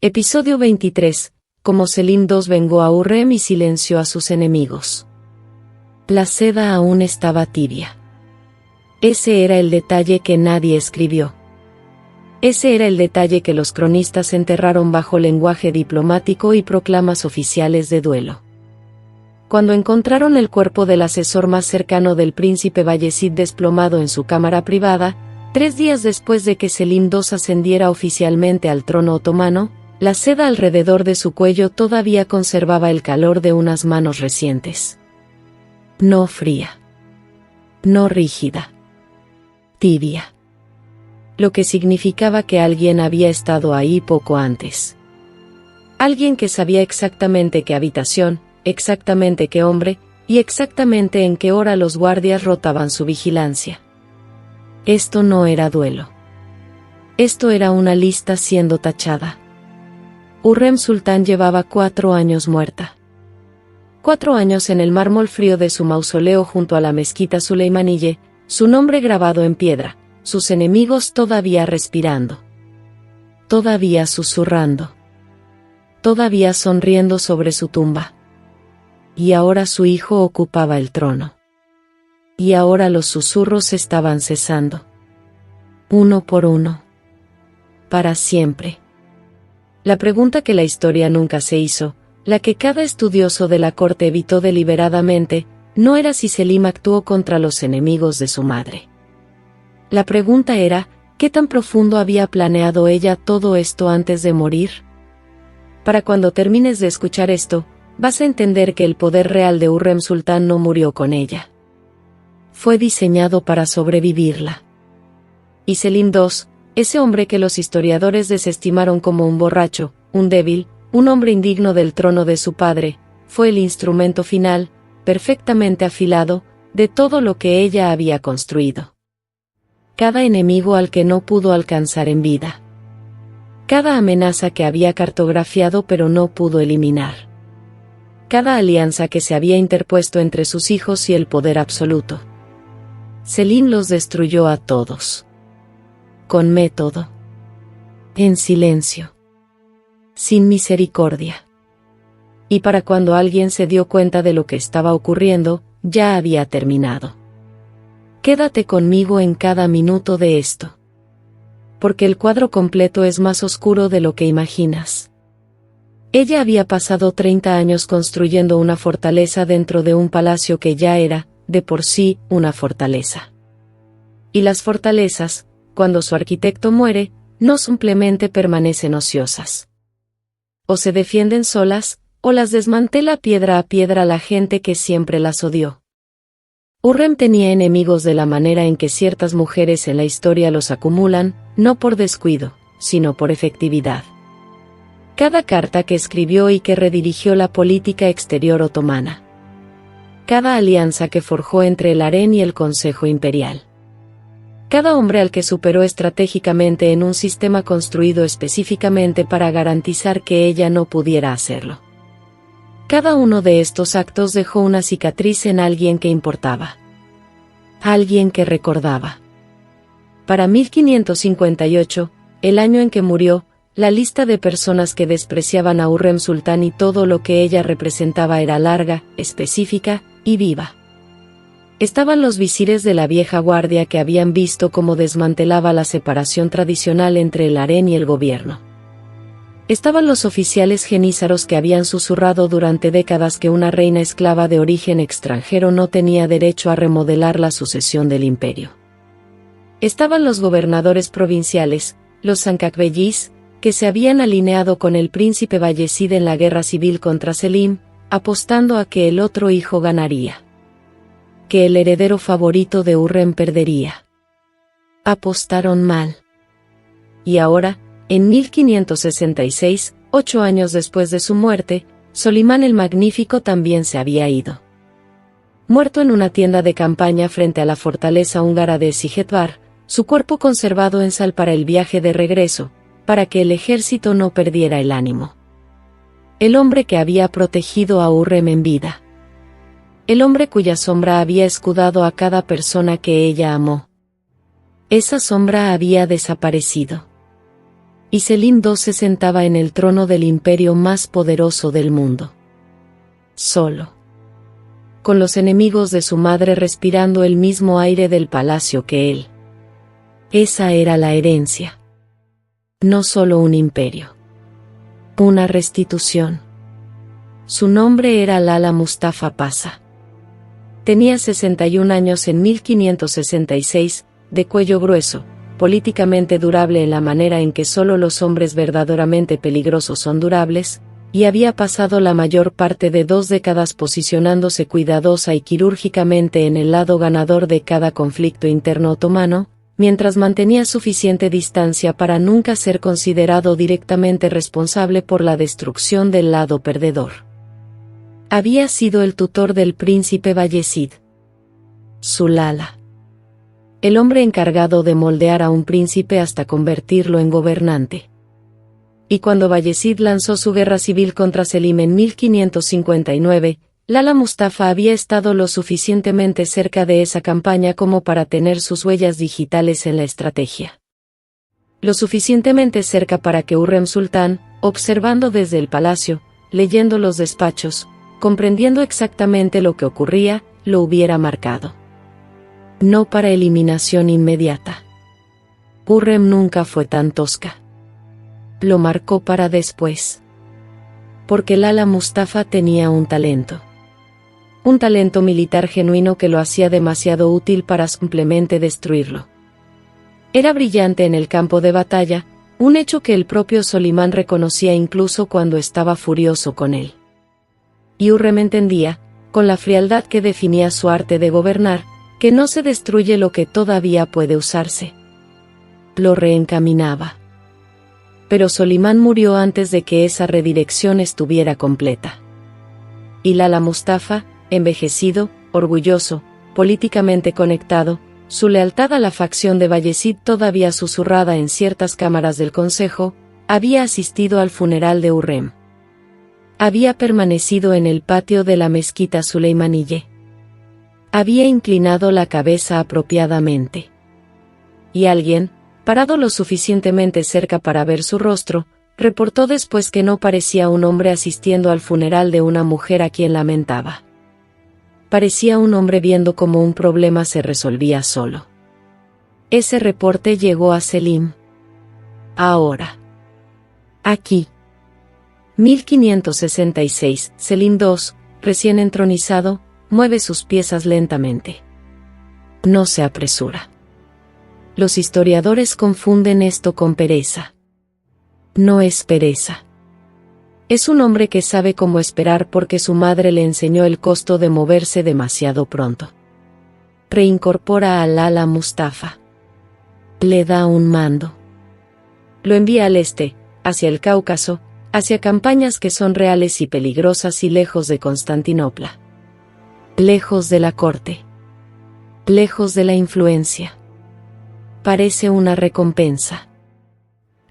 Episodio 23. Cómo Selim II vengó a Hurrem y silenció a sus enemigos. La seda aún estaba tibia. Ese era el detalle que nadie escribió. Ese era el detalle que los cronistas enterraron bajo lenguaje diplomático y proclamas oficiales de duelo. Cuando encontraron el cuerpo del asesor más cercano del príncipe Bayezid desplomado en su cámara privada, 3 días después de que Selim II ascendiera oficialmente al trono otomano, la seda alrededor de su cuello todavía conservaba el calor de unas manos recientes. No fría. No rígida. Tibia. Lo que significaba que alguien había estado ahí poco antes. Alguien que sabía exactamente qué habitación, exactamente qué hombre, y exactamente en qué hora los guardias rotaban su vigilancia. Esto no era duelo. Esto era una lista siendo tachada. Hurrem Sultán llevaba 4 años muerta. 4 años en el mármol frío de su mausoleo junto a la mezquita Suleimaniyye, su nombre grabado en piedra, sus enemigos todavía respirando. Todavía susurrando. Todavía sonriendo sobre su tumba. Y ahora su hijo ocupaba el trono. Y ahora los susurros estaban cesando. Uno por uno. Para siempre. La pregunta que la historia nunca se hizo, la que cada estudioso de la corte evitó deliberadamente, no era si Selim actuó contra los enemigos de su madre. La pregunta era, ¿qué tan profundo había planeado ella todo esto antes de morir? Para cuando termines de escuchar esto, vas a entender que el poder real de Hurrem Sultán no murió con ella. Fue diseñado para sobrevivirla. Y Selim II, ese hombre que los historiadores desestimaron como un borracho, un débil, un hombre indigno del trono de su padre, fue el instrumento final, perfectamente afilado, de todo lo que ella había construido. Cada enemigo al que no pudo alcanzar en vida. Cada amenaza que había cartografiado pero no pudo eliminar. Cada alianza que se había interpuesto entre sus hijos y el poder absoluto. Selim los destruyó a todos. Con método. En silencio. Sin misericordia. Y para cuando alguien se dio cuenta de lo que estaba ocurriendo, ya había terminado. Quédate conmigo en cada minuto de esto. Porque el cuadro completo es más oscuro de lo que imaginas. Ella había pasado 30 años construyendo una fortaleza dentro de un palacio que ya era, de por sí, una fortaleza. Y las fortalezas, cuando su arquitecto muere, no simplemente permanecen ociosas. O se defienden solas, o las desmantela piedra a piedra la gente que siempre las odió. Hurrem tenía enemigos de la manera en que ciertas mujeres en la historia los acumulan, no por descuido, sino por efectividad. Cada carta que escribió y que redirigió la política exterior otomana. Cada alianza que forjó entre el harén y el Consejo Imperial. Cada hombre al que superó estratégicamente en un sistema construido específicamente para garantizar que ella no pudiera hacerlo. Cada uno de estos actos dejó una cicatriz en alguien que importaba. Alguien que recordaba. Para 1558, el año en que murió, la lista de personas que despreciaban a Hurrem Sultán y todo lo que ella representaba era larga, específica y viva. Estaban los visires de la vieja guardia que habían visto cómo desmantelaba la separación tradicional entre el harén y el gobierno. Estaban los oficiales genízaros que habían susurrado durante décadas que una reina esclava de origen extranjero no tenía derecho a remodelar la sucesión del imperio. Estaban los gobernadores provinciales, los Sancakbeyis, que se habían alineado con el príncipe Bayezid en la guerra civil contra Selim, apostando a que el otro hijo ganaría. Que el heredero favorito de Hurrem perdería. Apostaron mal. Y ahora, en 1566, 8 años después de su muerte, Solimán el Magnífico también se había ido. Muerto en una tienda de campaña frente a la fortaleza húngara de Sigetvar, su cuerpo conservado en sal para el viaje de regreso, para que el ejército no perdiera el ánimo. El hombre que había protegido a Hurrem en vida. El hombre cuya sombra había escudado a cada persona que ella amó. Esa sombra había desaparecido. Y Selim II se sentaba en el trono del imperio más poderoso del mundo. Solo. Con los enemigos de su madre respirando el mismo aire del palacio que él. Esa era la herencia. No solo un imperio. Una restitución. Su nombre era Lala Mustafa Pasha. Tenía 61 años en 1566, de cuello grueso, políticamente durable en la manera en que solo los hombres verdaderamente peligrosos son durables, y había pasado la mayor parte de 2 décadas posicionándose cuidadosa y quirúrgicamente en el lado ganador de cada conflicto interno otomano, mientras mantenía suficiente distancia para nunca ser considerado directamente responsable por la destrucción del lado perdedor. Había sido el tutor del príncipe Bayezid. Su Lala. El hombre encargado de moldear a un príncipe hasta convertirlo en gobernante. Y cuando Bayezid lanzó su guerra civil contra Selim en 1559, Lala Mustafa había estado lo suficientemente cerca de esa campaña como para tener sus huellas digitales en la estrategia. Lo suficientemente cerca para que Hurrem Sultán, observando desde el palacio, leyendo los despachos, comprendiendo exactamente lo que ocurría, lo hubiera marcado. No para eliminación inmediata. Hurrem nunca fue tan tosca. Lo marcó para después. Porque Lala Mustafa tenía un talento. Un talento militar genuino que lo hacía demasiado útil para simplemente destruirlo. Era brillante en el campo de batalla, un hecho que el propio Solimán reconocía incluso cuando estaba furioso con él. Y Hurrem entendía, con la frialdad que definía su arte de gobernar, que no se destruye lo que todavía puede usarse. Lo reencaminaba. Pero Solimán murió antes de que esa redirección estuviera completa. Y Lala Mustafa, envejecido, orgulloso, políticamente conectado, su lealtad a la facción de Bayezid todavía susurrada en ciertas cámaras del consejo, había asistido al funeral de Hurrem. Había permanecido en el patio de la mezquita Suleimaniyye. Había inclinado la cabeza apropiadamente. Y alguien, parado lo suficientemente cerca para ver su rostro, reportó después que no parecía un hombre asistiendo al funeral de una mujer a quien lamentaba. Parecía un hombre viendo cómo un problema se resolvía solo. Ese reporte llegó a Selim. Ahora. Aquí. 1566, Selim II, recién entronizado, mueve sus piezas lentamente. No se apresura. Los historiadores confunden esto con pereza. No es pereza. Es un hombre que sabe cómo esperar porque su madre le enseñó el costo de moverse demasiado pronto. Reincorpora a Lala Mustafa. Le da un mando. Lo envía al este, hacia el Cáucaso, hacia campañas que son reales y peligrosas y lejos de Constantinopla. Lejos de la corte. Lejos de la influencia. Parece una recompensa.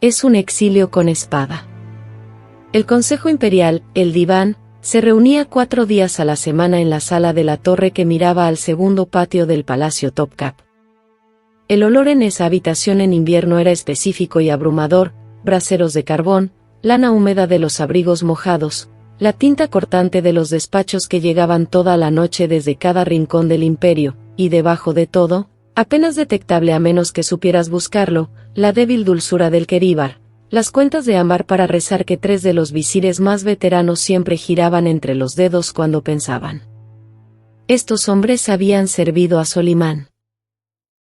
Es un exilio con espada. El Consejo Imperial, el Diván, se reunía 4 días a la semana en la sala de la torre que miraba al segundo patio del Palacio Topkap. El olor en esa habitación en invierno era específico y abrumador: braseros de carbón, lana húmeda de los abrigos mojados, la tinta cortante de los despachos que llegaban toda la noche desde cada rincón del imperio, y debajo de todo, apenas detectable a menos que supieras buscarlo, la débil dulzura del queríbar, las cuentas de ámbar para rezar que 3 de los visires más veteranos siempre giraban entre los dedos cuando pensaban. Estos hombres habían servido a Solimán.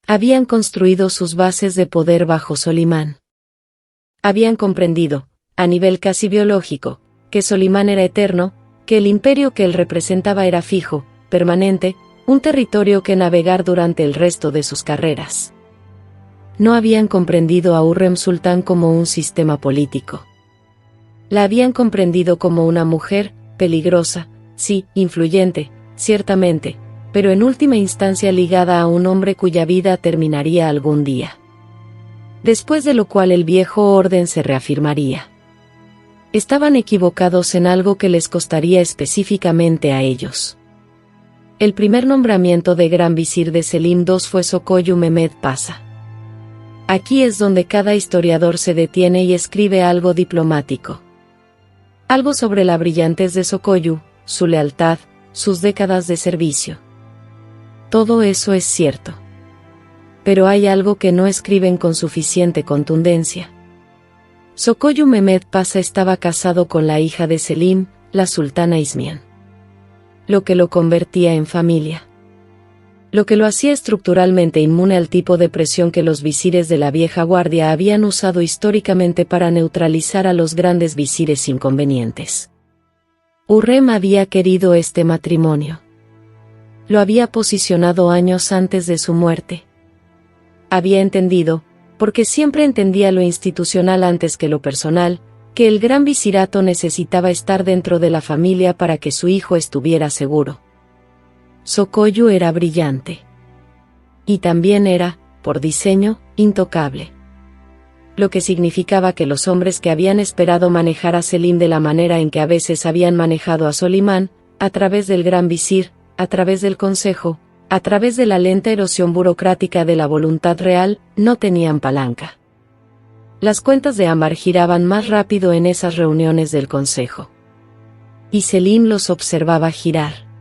Habían construido sus bases de poder bajo Solimán. Habían comprendido, a nivel casi biológico, que Solimán era eterno, que el imperio que él representaba era fijo, permanente, un territorio que navegar durante el resto de sus carreras. No habían comprendido a Hurrem Sultán como un sistema político. La habían comprendido como una mujer, peligrosa, sí, influyente, ciertamente, pero en última instancia ligada a un hombre cuya vida terminaría algún día. Después de lo cual el viejo orden se reafirmaría. Estaban equivocados en algo que les costaría específicamente a ellos. El primer nombramiento de gran visir de Selim II fue Sokoyu Mehmed Pasha. Aquí es donde cada historiador se detiene y escribe algo diplomático. Algo sobre la brillantez de Sokoyu, su lealtad, sus décadas de servicio. Todo eso es cierto. Pero hay algo que no escriben con suficiente contundencia. Sokoyu Mehmed Pasha estaba casado con la hija de Selim, la sultana Ismián. Lo que lo convertía en familia. Lo que lo hacía estructuralmente inmune al tipo de presión que los visires de la vieja guardia habían usado históricamente para neutralizar a los grandes visires inconvenientes. Hurrem había querido este matrimonio. Lo había posicionado años antes de su muerte. Había entendido, porque siempre entendía lo institucional antes que lo personal, que el gran visirato necesitaba estar dentro de la familia para que su hijo estuviera seguro. Sokoyu era brillante. Y también era, por diseño, intocable. Lo que significaba que los hombres que habían esperado manejar a Selim de la manera en que a veces habían manejado a Solimán, a través del gran visir, a través del consejo, a través de la lenta erosión burocrática de la voluntad real, no tenían palanca. Las cuentas de Ammar giraban más rápido en esas reuniones del consejo. Y Selim los observaba girar.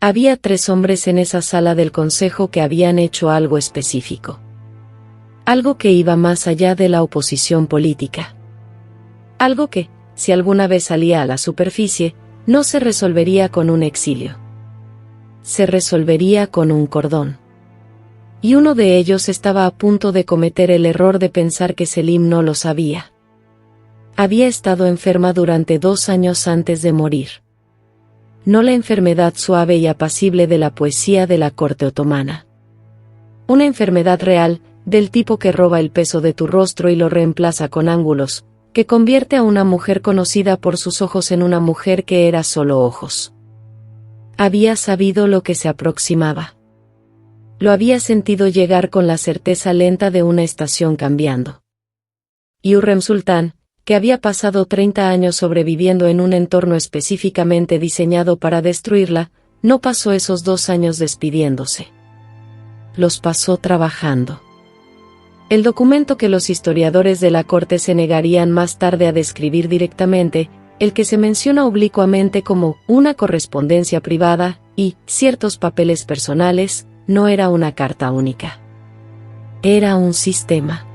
Había 3 hombres en esa sala del consejo que habían hecho algo específico. Algo que iba más allá de la oposición política. Algo que, si alguna vez salía a la superficie, no se resolvería con un exilio. Se resolvería con un cordón. Y uno de ellos estaba a punto de cometer el error de pensar que Selim no lo sabía. Había estado enferma durante 2 años antes de morir. No la enfermedad suave y apacible de la poesía de la corte otomana. Una enfermedad real, del tipo que roba el peso de tu rostro y lo reemplaza con ángulos, que convierte a una mujer conocida por sus ojos en una mujer que era solo ojos. Había sabido lo que se aproximaba. Lo había sentido llegar con la certeza lenta de una estación cambiando. Y Hurrem Sultán, que había pasado 30 años sobreviviendo en un entorno específicamente diseñado para destruirla, no pasó esos 2 años despidiéndose. Los pasó trabajando. El documento que los historiadores de la corte se negarían más tarde a describir directamente, el que se menciona oblicuamente como una correspondencia privada y ciertos papeles personales, no era una carta única. Era un sistema.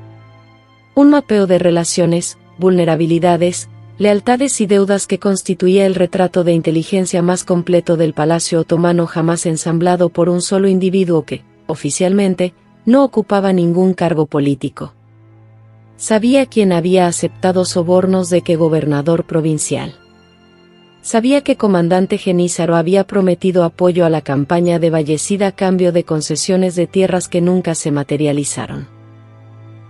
Un mapeo de relaciones, vulnerabilidades, lealtades y deudas que constituía el retrato de inteligencia más completo del Palacio Otomano jamás ensamblado por un solo individuo que, oficialmente, no ocupaba ningún cargo político. Sabía quién había aceptado sobornos de qué gobernador provincial. Sabía que comandante Genízaro había prometido apoyo a la campaña de Bayezid a cambio de concesiones de tierras que nunca se materializaron.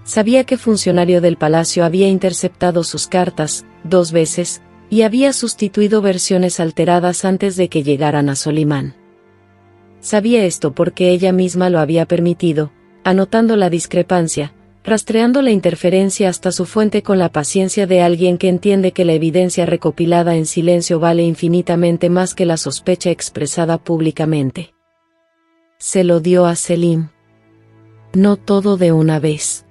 Sabía que funcionario del palacio había interceptado sus cartas 2 veces, y había sustituido versiones alteradas antes de que llegaran a Solimán. Sabía esto porque ella misma lo había permitido, anotando la discrepancia, rastreando la interferencia hasta su fuente con la paciencia de alguien que entiende que la evidencia recopilada en silencio vale infinitamente más que la sospecha expresada públicamente. Se lo dio a Selim. No todo de una vez.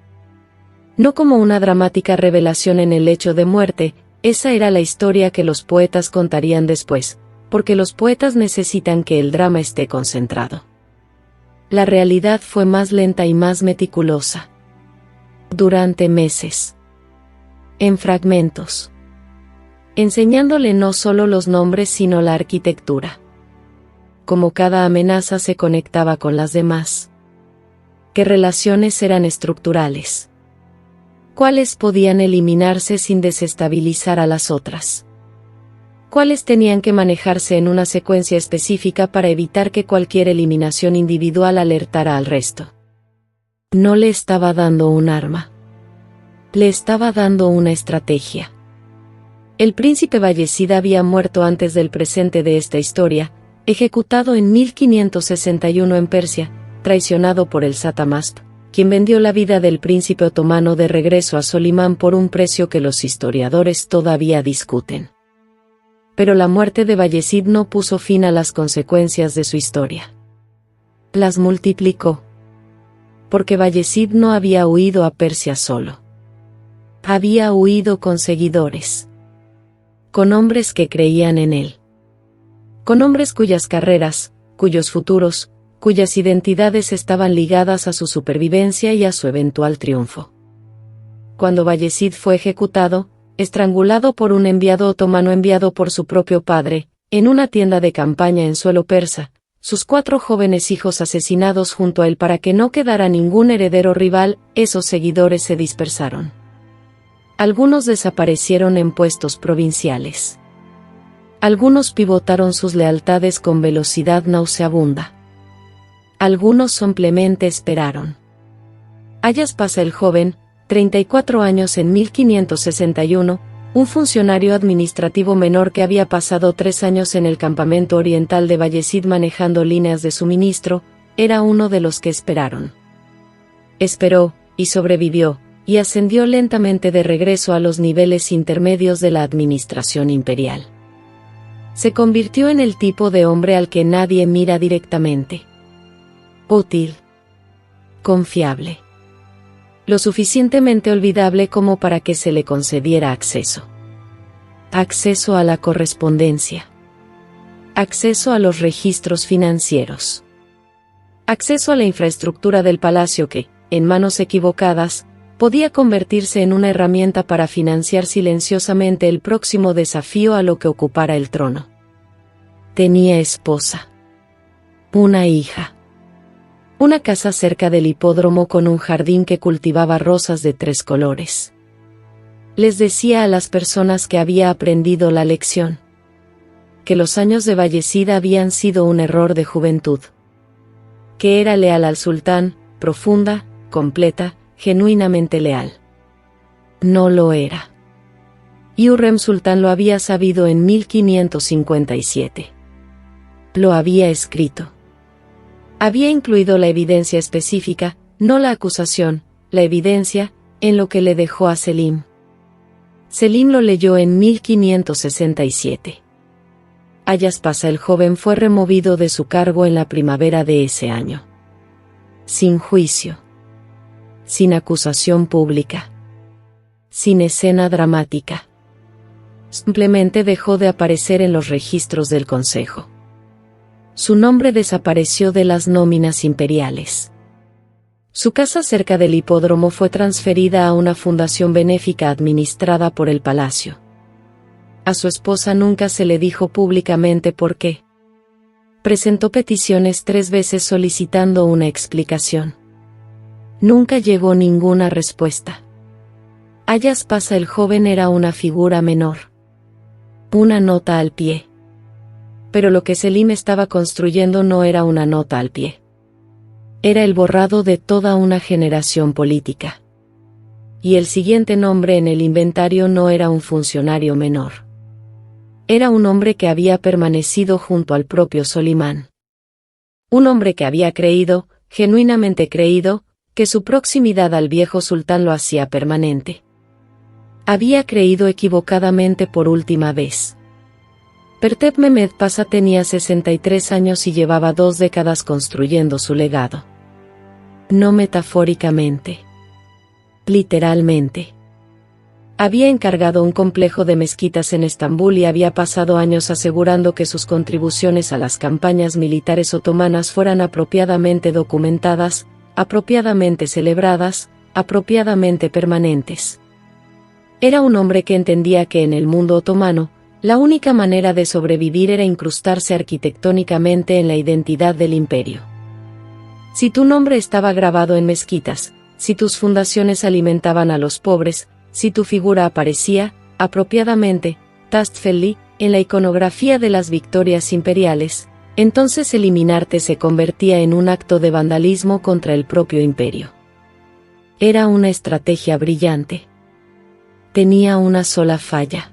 No como una dramática revelación en el lecho de muerte, esa era la historia que los poetas contarían después, porque los poetas necesitan que el drama esté concentrado. La realidad fue más lenta y más meticulosa. Durante meses. En fragmentos. Enseñándole no solo los nombres sino la arquitectura. Cómo cada amenaza se conectaba con las demás. Qué relaciones eran estructurales. Cuáles podían eliminarse sin desestabilizar a las otras. Cuáles tenían que manejarse en una secuencia específica para evitar que cualquier eliminación individual alertara al resto. No le estaba dando un arma. Le estaba dando una estrategia. El príncipe Bayezid había muerto antes del presente de esta historia, ejecutado en 1561 en Persia, traicionado por el Satamast, quien vendió la vida del príncipe otomano de regreso a Solimán por un precio que los historiadores todavía discuten. Pero la muerte de Bayezid no puso fin a las consecuencias de su historia. Las multiplicó. porque Bayezid no había huido a Persia solo. Había huido con seguidores. Con hombres que creían en él. Con hombres cuyas carreras, cuyos futuros, cuyas identidades estaban ligadas a su supervivencia y a su eventual triunfo. Cuando Bayezid fue ejecutado, estrangulado por un enviado otomano enviado por su propio padre, en una tienda de campaña en suelo persa, sus 4 jóvenes hijos asesinados junto a él para que no quedara ningún heredero rival, esos seguidores se dispersaron. Algunos desaparecieron en puestos provinciales. Algunos pivotaron sus lealtades con velocidad nauseabunda. Algunos simplemente esperaron. Ayas Pasa el joven, 34 años en 1561, un funcionario administrativo menor que había pasado 3 años en el campamento oriental de Bayezid manejando líneas de suministro, era uno de los que esperaron. Esperó, y sobrevivió, y ascendió lentamente de regreso a los niveles intermedios de la administración imperial. Se convirtió en el tipo de hombre al que nadie mira directamente. Útil. Confiable. Lo suficientemente olvidable como para que se le concediera acceso. Acceso a la correspondencia. Acceso a los registros financieros. Acceso a la infraestructura del palacio que, en manos equivocadas, podía convertirse en una herramienta para financiar silenciosamente el próximo desafío a lo que ocupara el trono. Tenía esposa. Una hija. Una casa cerca del hipódromo con un jardín que cultivaba rosas de 3 colores. Les decía a las personas que había aprendido la lección. Que los años de Bayezid habían sido un error de juventud. Que era leal al sultán, profunda, completa, genuinamente leal. No lo era. Y Hürrem Sultán lo había sabido en 1557. Lo había escrito. Había incluido la evidencia específica, no la acusación, la evidencia, en lo que le dejó a Selim. Selim lo leyó en 1567. Ayas Pasa el joven fue removido de su cargo en la primavera de ese año. Sin juicio. Sin acusación pública. Sin escena dramática. Simplemente dejó de aparecer en los registros del Consejo. Su nombre desapareció de las nóminas imperiales. Su casa cerca del hipódromo fue transferida a una fundación benéfica administrada por el palacio. A su esposa nunca se le dijo públicamente por qué. Presentó peticiones 3 veces solicitando una explicación. Nunca llegó ninguna respuesta. Ayas Pasa el joven era una figura menor. Una nota al pie. Pero lo que Selim estaba construyendo no era una nota al pie. Era el borrado de toda una generación política. Y el siguiente nombre en el inventario no era un funcionario menor. Era un hombre que había permanecido junto al propio Solimán. Un hombre que había creído, genuinamente creído, que su proximidad al viejo sultán lo hacía permanente. Había creído equivocadamente por última vez. Pertep Mehmed Pasa tenía 63 años y llevaba 2 décadas construyendo su legado. No metafóricamente. Literalmente. Había encargado un complejo de mezquitas en Estambul y había pasado años asegurando que sus contribuciones a las campañas militares otomanas fueran apropiadamente documentadas, apropiadamente celebradas, apropiadamente permanentes. Era un hombre que entendía que en el mundo otomano, la única manera de sobrevivir era incrustarse arquitectónicamente en la identidad del imperio. Si tu nombre estaba grabado en mezquitas, si tus fundaciones alimentaban a los pobres, si tu figura aparecía, apropiadamente, tastfelli, en la iconografía de las victorias imperiales, entonces eliminarte se convertía en un acto de vandalismo contra el propio imperio. Era una estrategia brillante. Tenía una sola falla.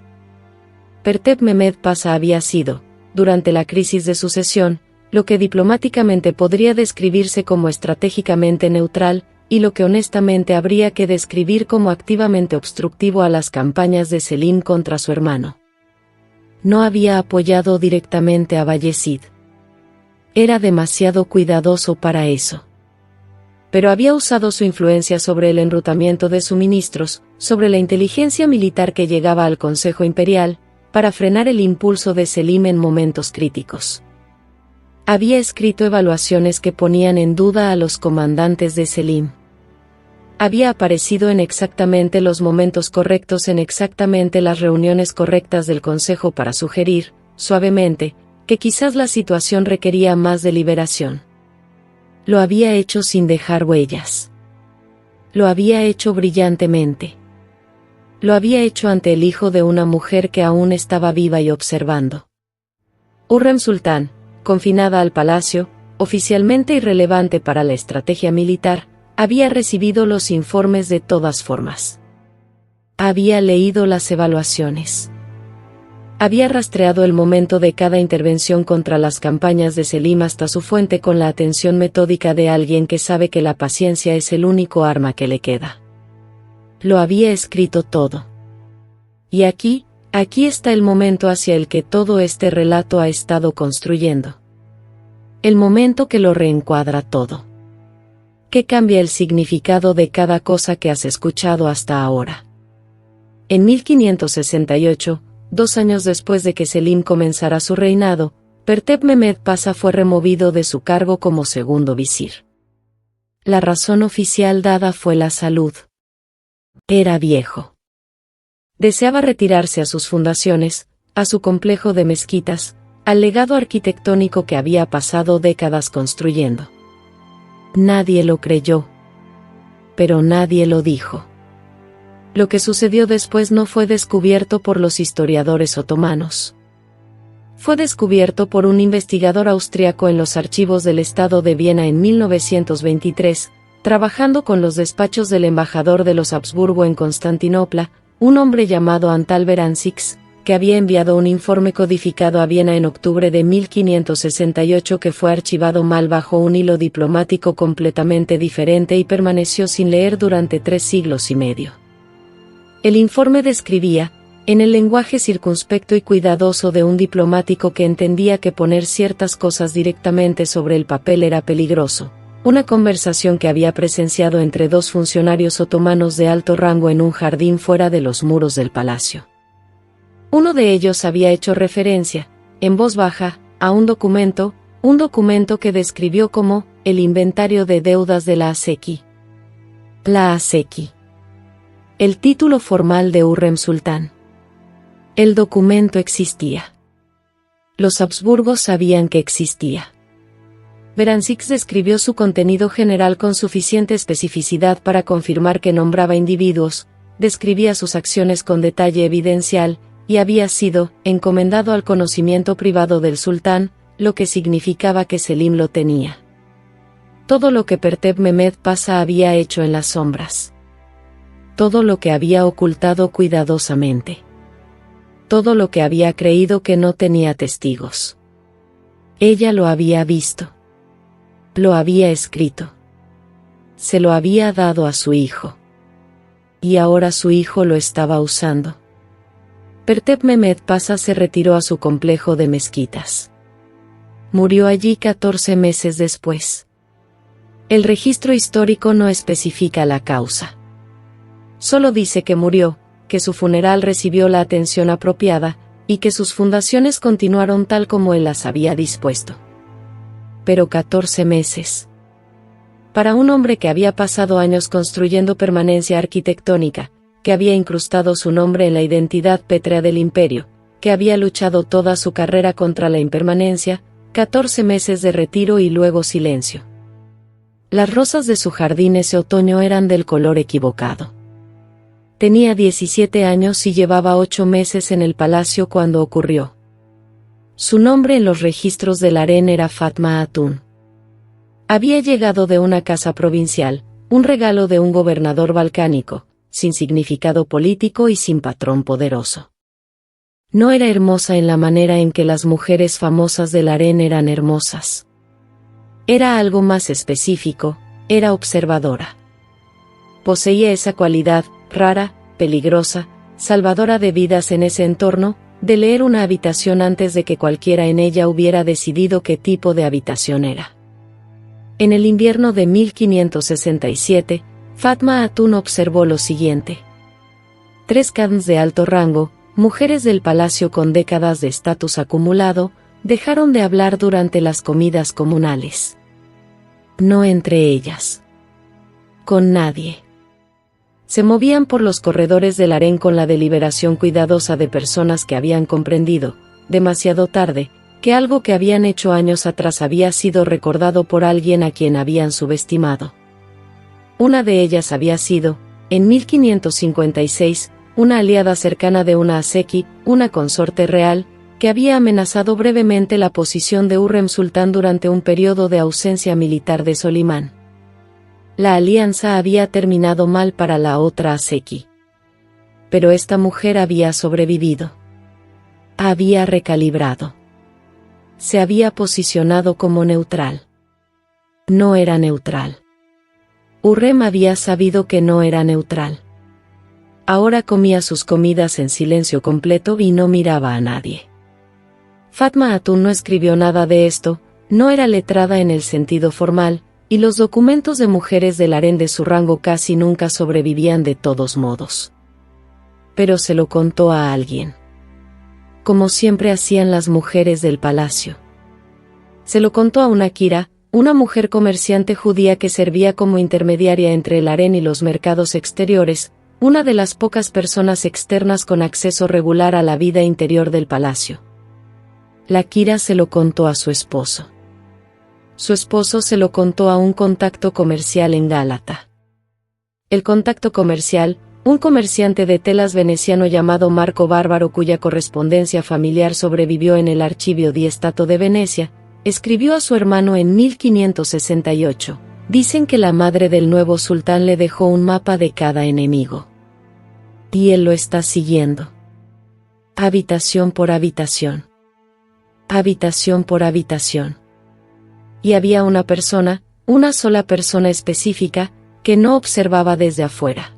Pertep Mehmed Pasa había sido, durante la crisis de sucesión, lo que diplomáticamente podría describirse como estratégicamente neutral, y lo que honestamente habría que describir como activamente obstructivo a las campañas de Selim contra su hermano. No había apoyado directamente a Bayezid. Era demasiado cuidadoso para eso. pero había usado su influencia sobre el enrutamiento de suministros, sobre la inteligencia militar que llegaba al Consejo Imperial, para frenar el impulso de Selim en momentos críticos. Había escrito evaluaciones que ponían en duda a los comandantes de Selim. Había aparecido en exactamente los momentos correctos en exactamente las reuniones correctas del Consejo para sugerir, suavemente, que quizás la situación requería más deliberación. Lo había hecho sin dejar huellas. Lo había hecho brillantemente. Lo había hecho ante el hijo de una mujer que aún estaba viva y observando. Hurrem Sultán, confinada al palacio, oficialmente irrelevante para la estrategia militar, había recibido los informes de todas formas. Había leído las evaluaciones. Había rastreado el momento de cada intervención contra las campañas de Selim hasta su fuente con la atención metódica de alguien que sabe que la paciencia es el único arma que le queda. Lo había escrito todo. Y aquí está el momento hacia el que todo este relato ha estado construyendo. El momento que lo reencuadra todo. Que cambia el significado de cada cosa que has escuchado hasta ahora. En 1568, 2 años después de que Selim comenzara su reinado, Pertep Mehmed Pasha fue removido de su cargo como segundo visir. La razón oficial dada fue la salud. Era viejo. Deseaba retirarse a sus fundaciones, a su complejo de mezquitas, al legado arquitectónico que había pasado décadas construyendo. Nadie lo creyó. Pero nadie lo dijo. Lo que sucedió después no fue descubierto por los historiadores otomanos. Fue descubierto por un investigador austriaco en los archivos del Estado de Viena en 1923, trabajando con los despachos del embajador de los Habsburgo en Constantinopla, un hombre llamado Antal Beranzix, que había enviado un informe codificado a Viena en octubre de 1568 que fue archivado mal bajo un hilo diplomático completamente diferente y permaneció sin leer durante 3 siglos y medio. El informe describía, en el lenguaje circunspecto y cuidadoso de un diplomático que entendía que poner ciertas cosas directamente sobre el papel era peligroso, una conversación que había presenciado entre 2 funcionarios otomanos de alto rango en un jardín fuera de los muros del palacio. Uno de ellos había hecho referencia, en voz baja, a un documento que describió como el inventario de deudas de la Aseki. La Aseki. El título formal de Hurrem Sultán. El documento existía. Los Habsburgos sabían que existía. Beranzix describió su contenido general con suficiente especificidad para confirmar que nombraba individuos, describía sus acciones con detalle evidencial, y había sido encomendado al conocimiento privado del sultán, lo que significaba que Selim lo tenía. Todo lo que Pertep Mehmed Pasha había hecho en las sombras. Todo lo que había ocultado cuidadosamente. Todo lo que había creído que no tenía testigos. Ella lo había visto. Lo había escrito. Se lo había dado a su hijo. Y ahora su hijo lo estaba usando. Pertep Mehmed Pasha se retiró a su complejo de mezquitas. Murió allí 14 meses después. El registro histórico no especifica la causa. Solo dice que murió, que su funeral recibió la atención apropiada, y que sus fundaciones continuaron tal como él las había dispuesto. Pero 14 meses. Para un hombre que había pasado años construyendo permanencia arquitectónica, que había incrustado su nombre en la identidad pétrea del imperio, que había luchado toda su carrera contra la impermanencia, 14 meses de retiro y luego silencio. Las rosas de su jardín ese otoño eran del color equivocado. Tenía 17 años y llevaba 8 meses en el palacio cuando ocurrió. Su nombre en los registros del harén era Fatma Hatun. Había llegado de una casa provincial, un regalo de un gobernador balcánico, sin significado político y sin patrón poderoso. No era hermosa en la manera en que las mujeres famosas del harén eran hermosas. Era algo más específico, era observadora. Poseía esa cualidad, rara, peligrosa, salvadora de vidas en ese entorno, de leer una habitación antes de que cualquiera en ella hubiera decidido qué tipo de habitación era. En el invierno de 1567, Fatma Hatun observó lo siguiente. 3 khans de alto rango, mujeres del palacio con décadas de estatus acumulado, dejaron de hablar durante las comidas comunales. No entre ellas. Con nadie. Se movían por los corredores del harén con la deliberación cuidadosa de personas que habían comprendido, demasiado tarde, que algo que habían hecho años atrás había sido recordado por alguien a quien habían subestimado. Una de ellas había sido, en 1556, una aliada cercana de una Aseki, una consorte real, que había amenazado brevemente la posición de Hurrem Sultán durante un periodo de ausencia militar de Solimán. La alianza había terminado mal para la otra Aseki. Pero esta mujer había sobrevivido. Había recalibrado. Se había posicionado como neutral. No era neutral. Hurrem había sabido que no era neutral. Ahora comía sus comidas en silencio completo y no miraba a nadie. Fatma Hatun no escribió nada de esto, no era letrada en el sentido formal, y los documentos de mujeres del harén de su rango casi nunca sobrevivían de todos modos. Pero se lo contó a alguien. Como siempre hacían las mujeres del palacio. Se lo contó a una Kira, una mujer comerciante judía que servía como intermediaria entre el harén y los mercados exteriores, una de las pocas personas externas con acceso regular a la vida interior del palacio. La Kira se lo contó a su esposo. Su esposo se lo contó a un contacto comercial en Gálata. El contacto comercial, un comerciante de telas veneciano llamado Marco Bárbaro cuya correspondencia familiar sobrevivió en el Archivio di Stato de Venecia, escribió a su hermano en 1568. Dicen que la madre del nuevo sultán le dejó un mapa de cada enemigo. Y él lo está siguiendo. Habitación por habitación. Habitación por habitación. Y había una persona, una sola persona específica, que no observaba desde afuera.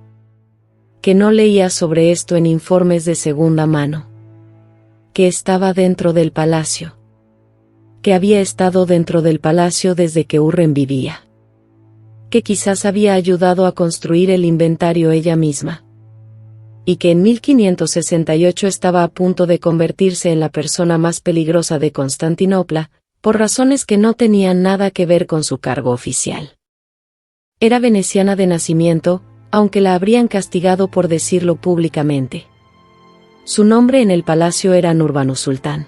Que no leía sobre esto en informes de segunda mano. Que estaba dentro del palacio. Que había estado dentro del palacio desde que Hurrem vivía. Que quizás había ayudado a construir el inventario ella misma. Y que en 1568 estaba a punto de convertirse en la persona más peligrosa de Constantinopla, por razones que no tenían nada que ver con su cargo oficial. Era veneciana de nacimiento, aunque la habrían castigado por decirlo públicamente. Su nombre en el palacio era Nurbanu Sultán.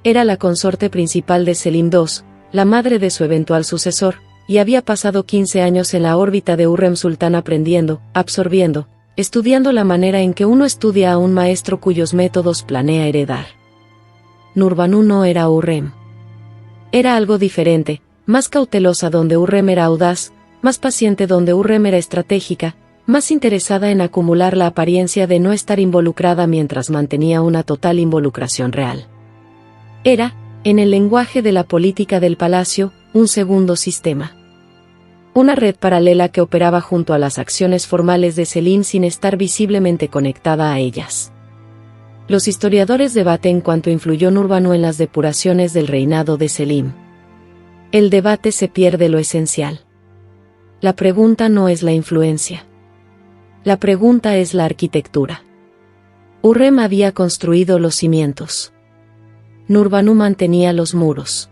Era la consorte principal de Selim II, la madre de su eventual sucesor, y había pasado 15 años en la órbita de Hurrem Sultán aprendiendo, absorbiendo, estudiando la manera en que uno estudia a un maestro cuyos métodos planea heredar. Nurbanu no era Hurrem. Era algo diferente, más cautelosa donde Hurrem era audaz, más paciente donde Hurrem era estratégica, más interesada en acumular la apariencia de no estar involucrada mientras mantenía una total involucración real. Era, en el lenguaje de la política del palacio, un segundo sistema. Una red paralela que operaba junto a las acciones formales de Selim sin estar visiblemente conectada a ellas. Los historiadores debaten cuánto influyó Nurbanu en las depuraciones del reinado de Selim. El debate se pierde lo esencial. La pregunta no es la influencia. La pregunta es la arquitectura. Hurrem había construido los cimientos. Nurbanu mantenía los muros.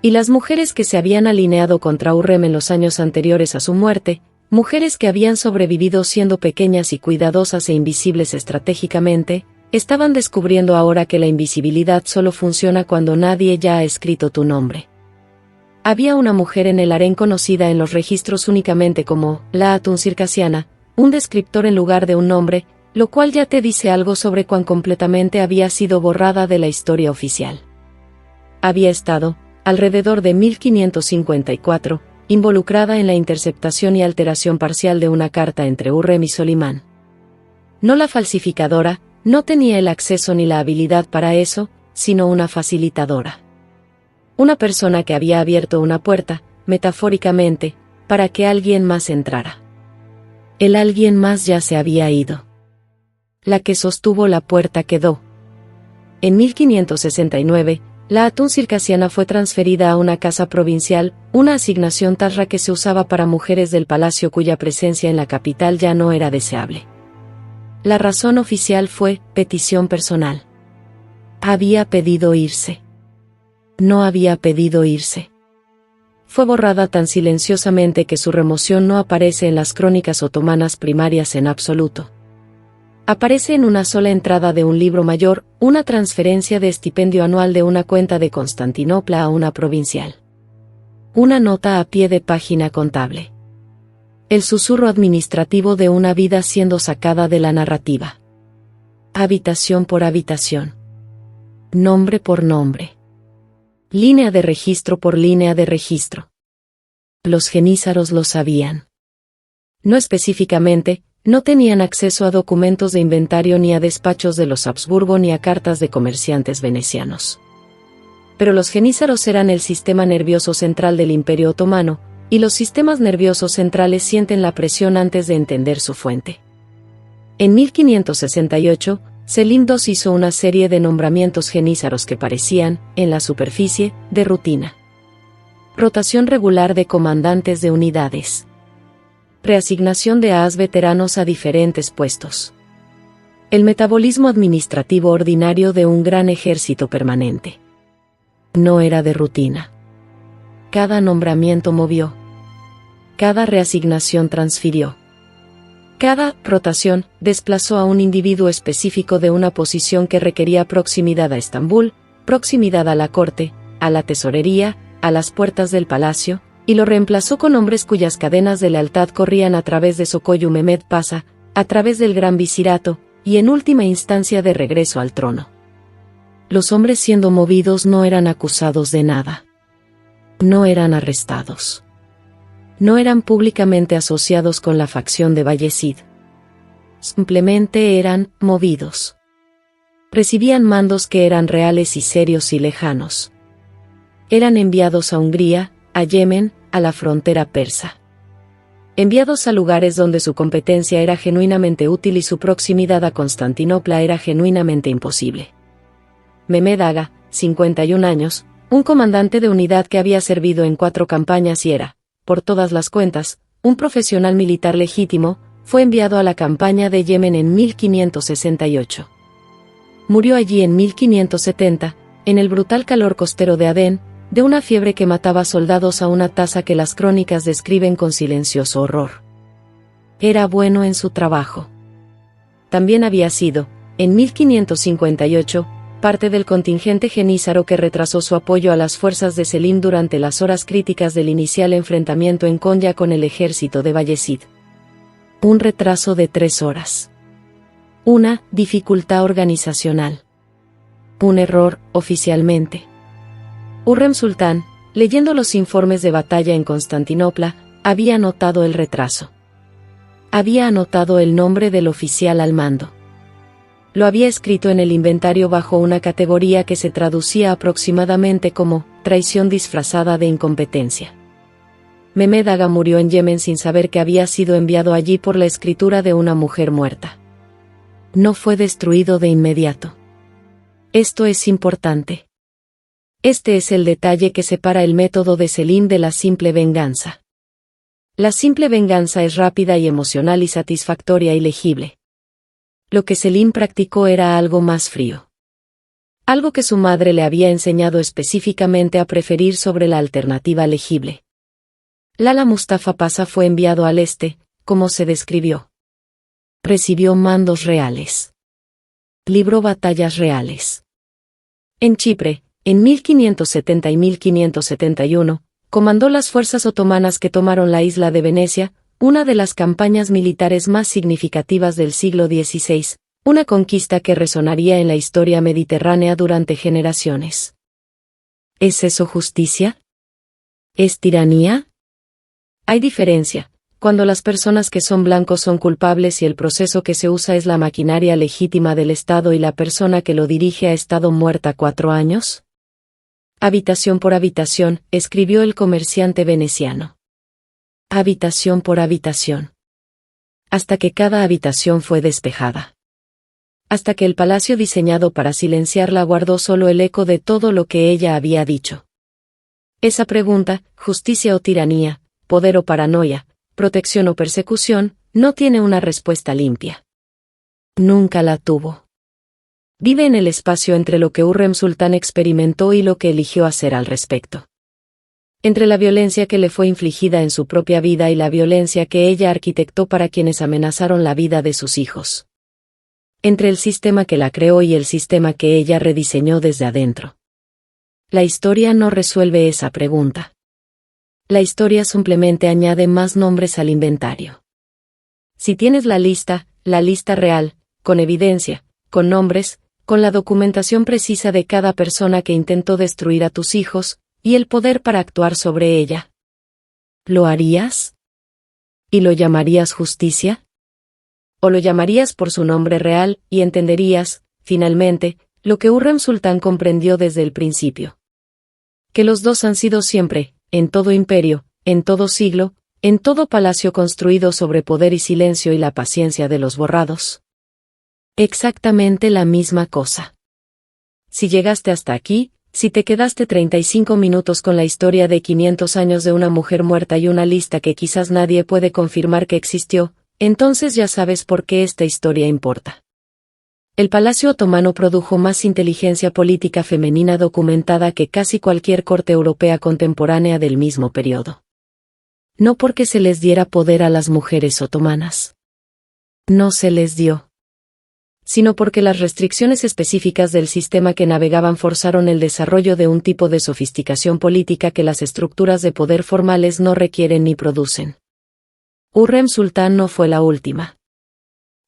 Y las mujeres que se habían alineado contra Hurrem en los años anteriores a su muerte, mujeres que habían sobrevivido siendo pequeñas y cuidadosas e invisibles estratégicamente, estaban descubriendo ahora que la invisibilidad solo funciona cuando nadie ya ha escrito tu nombre. Había una mujer en el harén conocida en los registros únicamente como la Hatun circasiana, un descriptor en lugar de un nombre, lo cual ya te dice algo sobre cuán completamente había sido borrada de la historia oficial. Había estado, alrededor de 1554, involucrada en la interceptación y alteración parcial de una carta entre Hurrem y Solimán. No la falsificadora, no tenía el acceso ni la habilidad para eso, sino una facilitadora. Una persona que había abierto una puerta, metafóricamente, para que alguien más entrara. El alguien más ya se había ido. La que sostuvo la puerta quedó. En 1569, La Atún circasiana fue transferida a una casa provincial, una asignación tasra que se usaba para mujeres del palacio cuya presencia en la capital ya no era deseable. La razón oficial fue petición personal. Había pedido irse. No había pedido irse. Fue borrada tan silenciosamente que su remoción no aparece en las crónicas otomanas primarias en absoluto. Aparece en una sola entrada de un libro mayor, una transferencia de estipendio anual de una cuenta de Constantinopla a una provincial. Una nota a pie de página contable. El susurro administrativo de una vida siendo sacada de la narrativa. Habitación por habitación. Nombre por nombre. Línea de registro por línea de registro. Los genízaros lo sabían. No específicamente, no tenían acceso a documentos de inventario ni a despachos de los Habsburgo ni a cartas de comerciantes venecianos. Pero los genízaros eran el sistema nervioso central del Imperio Otomano, y los sistemas nerviosos centrales sienten la presión antes de entender su fuente. En 1568, Selim II hizo una serie de nombramientos genízaros que parecían, en la superficie, de rutina. Rotación regular de comandantes de unidades. Reasignación de AAs veteranos a diferentes puestos. El metabolismo administrativo ordinario de un gran ejército permanente. No era de rutina. Cada nombramiento movió. Cada reasignación transfirió. Cada rotación desplazó a un individuo específico de una posición que requería proximidad a Estambul, proximidad a la corte, a la tesorería, a las puertas del palacio, y lo reemplazó con hombres cuyas cadenas de lealtad corrían a través de Sokoyu Mehmed Pasha, a través del Gran Visirato, y en última instancia de regreso al trono. Los hombres siendo movidos no eran acusados de nada. No eran arrestados. No eran públicamente asociados con la facción de Bayezid. Simplemente eran movidos. Recibían mandos que eran reales y serios y lejanos. Eran enviados a Hungría, a Yemen, a la frontera persa. Enviados a lugares donde su competencia era genuinamente útil y su proximidad a Constantinopla era genuinamente imposible. Mehmed Aga, 51 años, un comandante de unidad que había servido en 4 campañas y era, por todas las cuentas, un profesional militar legítimo, fue enviado a la campaña de Yemen en 1568. Murió allí en 1570, en el brutal calor costero de Adén, de una fiebre que mataba soldados a una tasa que las crónicas describen con silencioso horror. Era bueno en su trabajo. También había sido, en 1558, parte del contingente genízaro que retrasó su apoyo a las fuerzas de Selim durante las horas críticas del inicial enfrentamiento en Konya con el ejército de Bayezid. Un retraso de 3 horas. Una dificultad organizacional. Un error, oficialmente. Hurrem Sultán, leyendo los informes de batalla en Constantinopla, había anotado el retraso. Había anotado el nombre del oficial al mando. Lo había escrito en el inventario bajo una categoría que se traducía aproximadamente como traición disfrazada de incompetencia. Mehmed Aga murió en Yemen sin saber que había sido enviado allí por la escritura de una mujer muerta. No fue destruido de inmediato. Esto es importante. Este es el detalle que separa el método de Selim de la simple venganza. La simple venganza es rápida y emocional y satisfactoria y legible. Lo que Selim practicó era algo más frío. Algo que su madre le había enseñado específicamente a preferir sobre la alternativa legible. Lala Mustafa Pasha fue enviado al este, como se describió. Recibió mandos reales. Libró batallas reales. En Chipre, en 1570 y 1571, comandó las fuerzas otomanas que tomaron la isla de Venecia, una de las campañas militares más significativas del siglo XVI, una conquista que resonaría en la historia mediterránea durante generaciones. ¿Es eso justicia? ¿Es tiranía? Hay diferencia, cuando las personas que son blancos son culpables y el proceso que se usa es la maquinaria legítima del Estado y la persona que lo dirige ha estado muerta 4 años. Habitación por habitación, escribió el comerciante veneciano. Habitación por habitación. Hasta que cada habitación fue despejada. hasta que el palacio diseñado para silenciarla guardó solo el eco de todo lo que ella había dicho. Esa pregunta, justicia o tiranía, poder o paranoia, protección o persecución, no tiene una respuesta limpia. Nunca la tuvo. Vive en el espacio entre lo que Hurrem Sultán experimentó y lo que eligió hacer al respecto. Entre la violencia que le fue infligida en su propia vida y la violencia que ella arquitectó para quienes amenazaron la vida de sus hijos. Entre el sistema que la creó y el sistema que ella rediseñó desde adentro. La historia no resuelve esa pregunta. La historia simplemente añade más nombres al inventario. Si tienes la lista real, con evidencia, con nombres, con la documentación precisa de cada persona que intentó destruir a tus hijos, y el poder para actuar sobre ella, ¿lo harías? ¿Y lo llamarías justicia? ¿O lo llamarías por su nombre real, y entenderías, finalmente, lo que Hurrem Sultán comprendió desde el principio? Que los dos han sido siempre, en todo imperio, en todo siglo, en todo palacio construido sobre poder y silencio y la paciencia de los borrados. Exactamente la misma cosa. Si llegaste hasta aquí, si te quedaste 35 minutos con la historia de 500 años de una mujer muerta y una lista que quizás nadie puede confirmar que existió, entonces ya sabes por qué esta historia importa. El Palacio Otomano produjo más inteligencia política femenina documentada que casi cualquier corte europea contemporánea del mismo periodo. No porque se les diera poder a las mujeres otomanas. No se les dio. Sino porque las restricciones específicas del sistema que navegaban forzaron el desarrollo de un tipo de sofisticación política que las estructuras de poder formales no requieren ni producen. Hurrem Sultán no fue la última.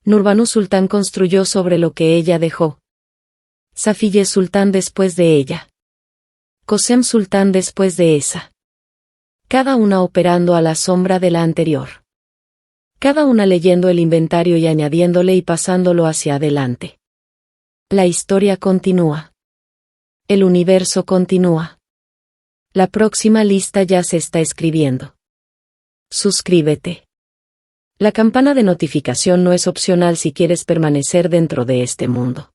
Nurbanu Sultán construyó sobre lo que ella dejó. Safiye Sultán después de ella. Kosem Sultán después de esa. Cada una operando a la sombra de la anterior. Cada una leyendo el inventario y añadiéndole y pasándolo hacia adelante. La historia continúa. El universo continúa. La próxima lista ya se está escribiendo. Suscríbete. La campana de notificación no es opcional si quieres permanecer dentro de este mundo.